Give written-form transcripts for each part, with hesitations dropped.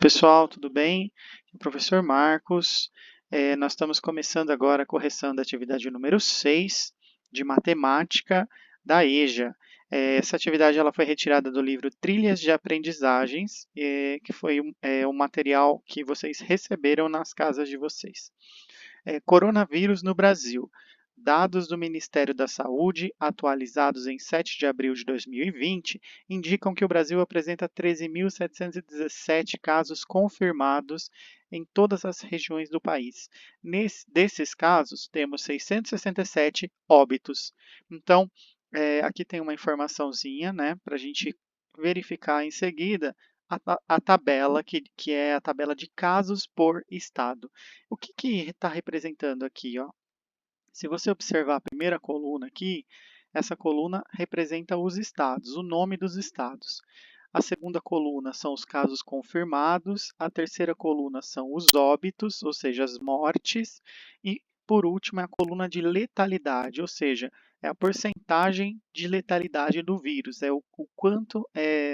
Pessoal, tudo bem? Professor Marcos, nós estamos começando agora a correção da atividade número 6 de matemática da EJA. Essa atividade ela foi retirada do livro Trilhas de Aprendizagens, que foi um material que vocês receberam nas casas de vocês. Coronavírus no Brasil. Dados do Ministério da Saúde, atualizados em 7 de abril de 2020, indicam que o Brasil apresenta 13.717 casos confirmados em todas as regiões do país. Desses casos, temos 667 óbitos. Então, aqui tem uma informaçãozinha, né, para a gente verificar em seguida a tabela, que é a tabela de casos por estado. O que está representando aqui? Ó? Se você observar a primeira coluna aqui, essa coluna representa os estados, o nome dos estados. A segunda coluna são os casos confirmados, a terceira coluna são os óbitos, ou seja, as mortes, e por último é a coluna de letalidade, ou seja, é a porcentagem de letalidade do vírus, é o quanto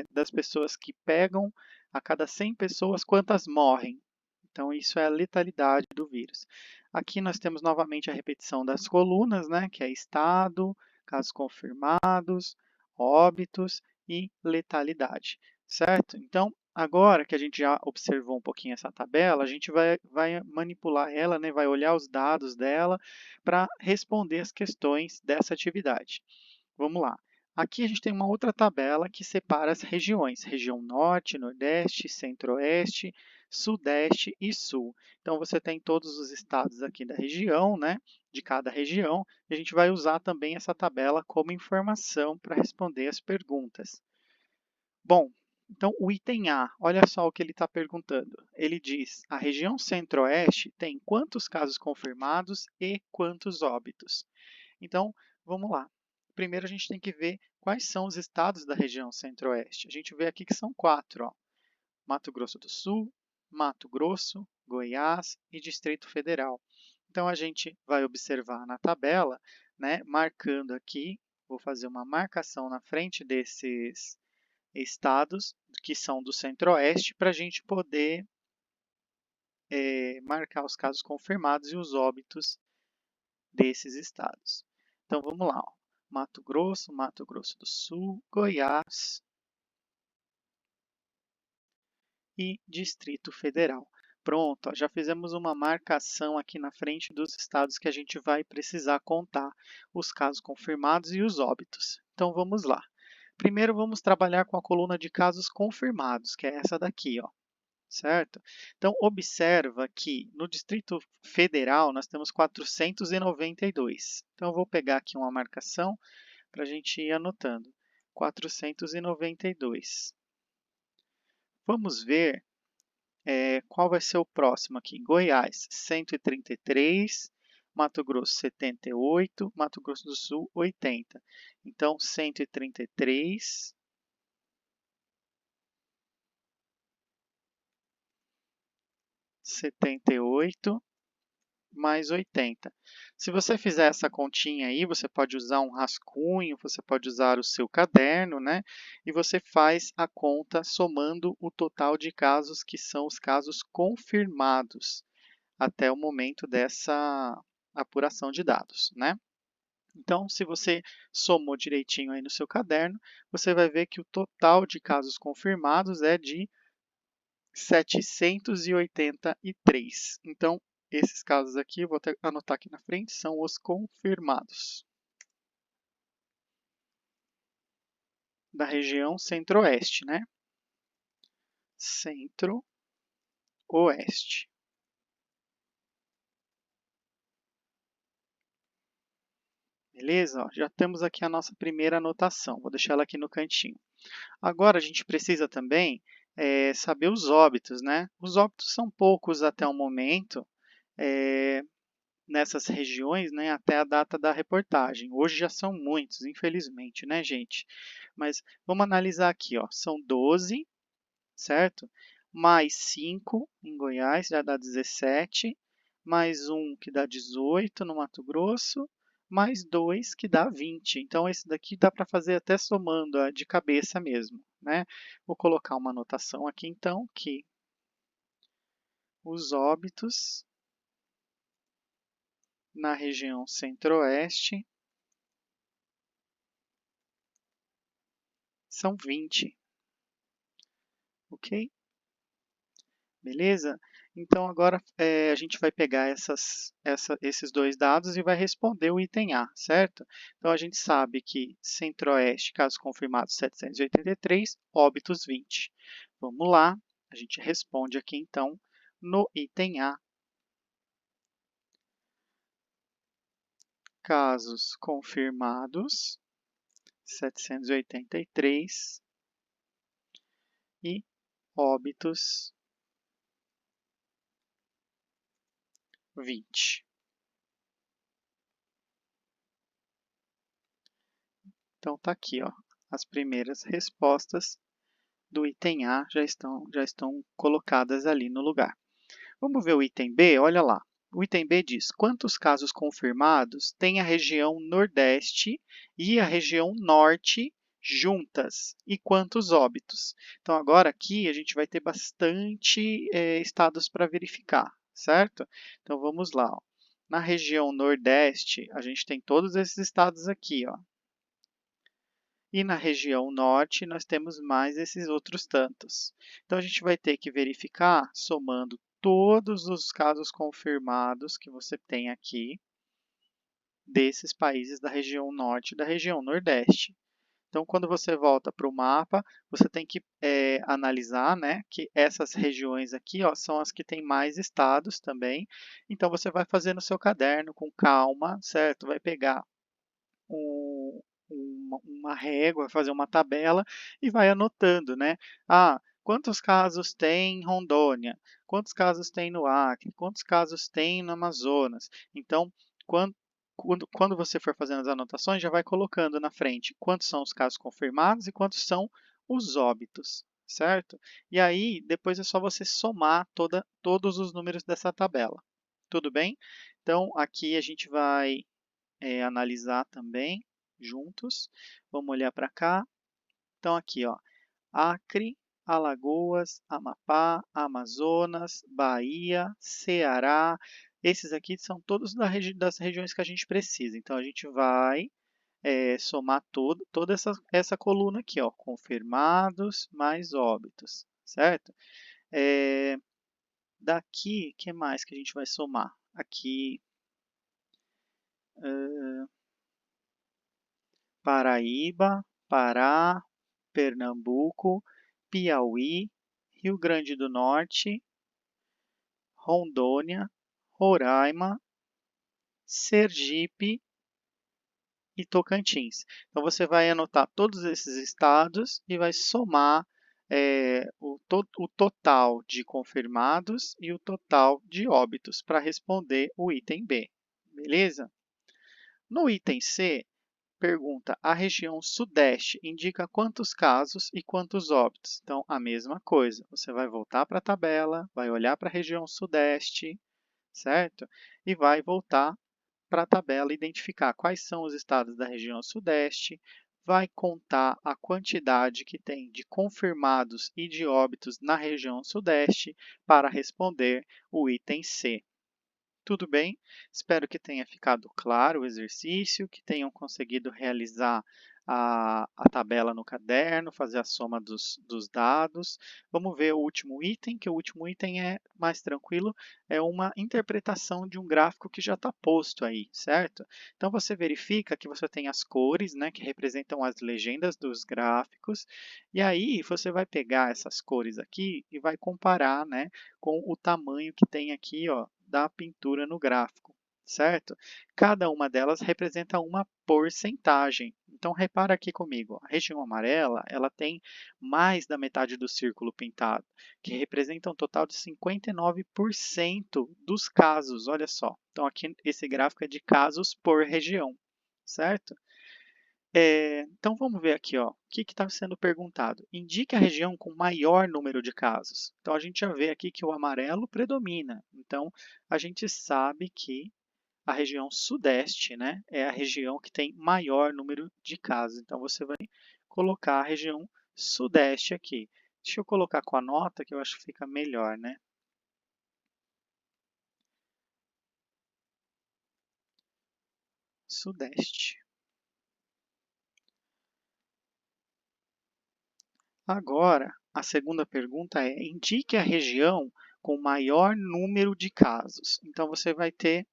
das pessoas que pegam, a cada 100 pessoas, quantas morrem. Então, isso é a letalidade do vírus. Aqui nós temos novamente a repetição das colunas, né, que é estado, casos confirmados, óbitos e letalidade, certo? Então, agora que a gente já observou um pouquinho essa tabela, a gente vai manipular ela, né, vai olhar os dados dela para responder as questões dessa atividade. Vamos lá. Aqui a gente tem uma outra tabela que separa as regiões, região norte, nordeste, centro-oeste, sudeste e sul. Então, você tem todos os estados aqui da região, né, de cada região, e a gente vai usar também essa tabela como informação para responder as perguntas. Bom, então o item A, olha só o que ele está perguntando. Ele diz, a região centro-oeste tem quantos casos confirmados e quantos óbitos? Então, vamos lá. Primeiro, a gente tem que ver quais são os estados da região centro-oeste. A gente vê aqui que são 4, ó. Mato Grosso do Sul, Mato Grosso, Goiás e Distrito Federal. Então, a gente vai observar na tabela, né, marcando aqui, vou fazer uma marcação na frente desses estados, que são do centro-oeste, para a gente poder marcar os casos confirmados e os óbitos desses estados. Então, vamos lá. Ó. Mato Grosso do Sul, Goiás e Distrito Federal. Pronto, ó, já fizemos uma marcação aqui na frente dos estados que a gente vai precisar contar os casos confirmados e os óbitos. Então, vamos lá. Primeiro, vamos trabalhar com a coluna de casos confirmados, que é essa daqui, ó. Certo? Então, observa que no Distrito Federal nós temos 492. Então, eu vou pegar aqui uma marcação para a gente ir anotando. 492. Vamos ver qual vai ser o próximo aqui. Goiás, 133. Mato Grosso, 78. Mato Grosso do Sul, 80. Então, 133. 78 mais 80. Se você fizer essa continha aí, você pode usar um rascunho, você pode usar o seu caderno, né? E você faz a conta somando o total de casos que são os casos confirmados até o momento dessa apuração de dados, né? Então, se você somou direitinho aí no seu caderno, você vai ver que o total de casos confirmados é de 783. Então, esses casos aqui, eu vou até anotar aqui na frente, são os confirmados da região centro-oeste, né? Centro-oeste. Beleza? Ó, já temos aqui a nossa primeira anotação. Vou deixar ela aqui no cantinho. Agora, a gente precisa também saber os óbitos, né? Os óbitos são poucos até o momento, nessas regiões, né, até a data da reportagem. Hoje já são muitos, infelizmente, né, gente? Mas vamos analisar aqui, ó. São 12, certo? Mais 5 em Goiás, já dá 17. Mais 1 que dá 18 no Mato Grosso. Mais 2 que dá 20. Então, esse daqui dá para fazer até somando de cabeça mesmo, né? Vou colocar uma anotação aqui, então, que Os óbitos na região centro-oeste são 20, ok? Beleza? Então, agora a gente vai pegar esses dois dados e vai responder o item A, certo? Então, a gente sabe que centro-oeste, casos confirmados 783, óbitos 20. Vamos lá, a gente responde aqui, então, no item A. Casos confirmados, 783, e óbitos, 20. Então, está aqui, ó, as primeiras respostas do item A já estão colocadas ali no lugar. Vamos ver o item B? Olha lá. O item B diz: quantos casos confirmados tem a região Nordeste e a região Norte juntas? E quantos óbitos? Então, agora aqui a gente vai ter bastante estados para verificar, certo? Então, vamos lá. Ó. Na região Nordeste, a gente tem todos esses estados aqui, ó. E na região norte, nós temos mais esses outros tantos. Então, a gente vai ter que verificar, somando todos os casos confirmados que você tem aqui, desses países da região norte e da região nordeste. Então, quando você volta para o mapa, você tem que analisar, né, que essas regiões aqui, ó, são as que têm mais estados também. Então, você vai fazer no seu caderno com calma, certo? Vai pegar uma régua, fazer uma tabela e vai anotando, né? Ah, quantos casos tem em Rondônia? Quantos casos tem no Acre? Quantos casos tem no Amazonas? Então, quando você for fazendo as anotações, já vai colocando na frente quantos são os casos confirmados e quantos são os óbitos, certo? E aí, depois é só você somar todos os números dessa tabela. Tudo bem? Então, aqui a gente vai analisar também juntos. Vamos olhar para cá. Então, aqui, ó, Acre, Alagoas, Amapá, Amazonas, Bahia, Ceará. Esses aqui são todos das regiões que a gente precisa. Então, a gente vai somar toda essa coluna aqui, ó, confirmados mais óbitos, certo? Daqui, o que mais que a gente vai somar? Aqui, Paraíba, Pará, Pernambuco, Piauí, Rio Grande do Norte, Rondônia, Roraima, Sergipe e Tocantins. Então, você vai anotar todos esses estados e vai somar o total de confirmados e o total de óbitos para responder o item B. Beleza? No item C, pergunta: a região sudeste indica quantos casos e quantos óbitos? Então, a mesma coisa. Você vai voltar para a tabela, vai olhar para a região sudeste, certo? E vai voltar para a tabela e identificar quais são os estados da região sudeste, vai contar a quantidade que tem de confirmados e de óbitos na região sudeste para responder o item C. Tudo bem? Espero que tenha ficado claro o exercício, que tenham conseguido realizar a tabela no caderno, fazer a soma dos dados. Vamos ver o último item, que o último item é mais tranquilo, é uma interpretação de um gráfico que já está posto aí, certo? Então, você verifica que você tem as cores, né, que representam as legendas dos gráficos, e aí você vai pegar essas cores aqui e vai comparar, né, com o tamanho que tem aqui, ó, da pintura no gráfico, certo? Cada uma delas representa uma porcentagem. Então, repara aqui comigo, a região amarela, ela tem mais da metade do círculo pintado, que representa um total de 59% dos casos, olha só. Então, aqui esse gráfico é de casos por região, certo? Então, vamos ver aqui, ó, o que está sendo perguntado. Indique a região com maior número de casos. Então, a gente já vê aqui que o amarelo predomina. Então, a gente sabe que a região sudeste, né, é a região que tem maior número de casos. Então, você vai colocar a região sudeste aqui. Deixa eu colocar com a nota, que eu acho que fica melhor, né? Sudeste. Agora, a segunda pergunta é: indique a região com maior número de casos. Então, você vai ter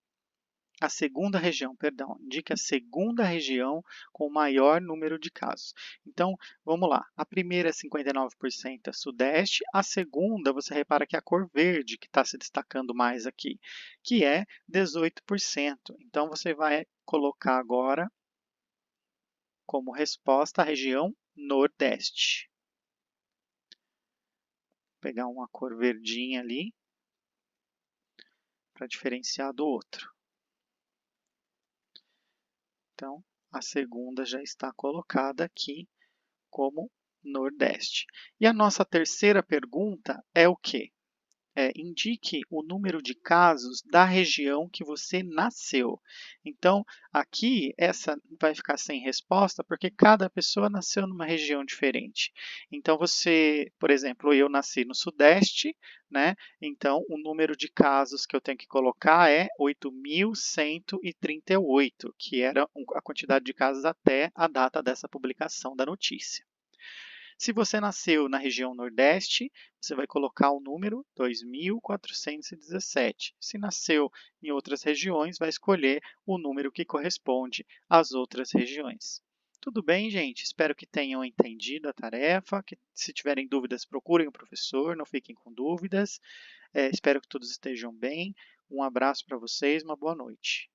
a segunda região, perdão, indique a segunda região com maior número de casos. Então, vamos lá. A primeira é 59% é Sudeste, a segunda, você repara que é a cor verde que está se destacando mais aqui, que é 18%. Então, você vai colocar agora como resposta a região Nordeste. Vou pegar uma cor verdinha ali para diferenciar do outro. Então, a segunda já está colocada aqui como Nordeste. E a nossa terceira pergunta é o quê? Indique o número de casos da região que você nasceu. Então, aqui, essa vai ficar sem resposta, porque cada pessoa nasceu numa região diferente. Então, você, por exemplo, eu nasci no Sudeste, né? Então, o número de casos que eu tenho que colocar é 8.138, que era a quantidade de casos até a data dessa publicação da notícia. Se você nasceu na região Nordeste, você vai colocar o número 2.417. Se nasceu em outras regiões, vai escolher o número que corresponde às outras regiões. Tudo bem, gente? Espero que tenham entendido a tarefa. Que, se tiverem dúvidas, procurem o professor, não fiquem com dúvidas. Espero que todos estejam bem. Um abraço para vocês, uma boa noite.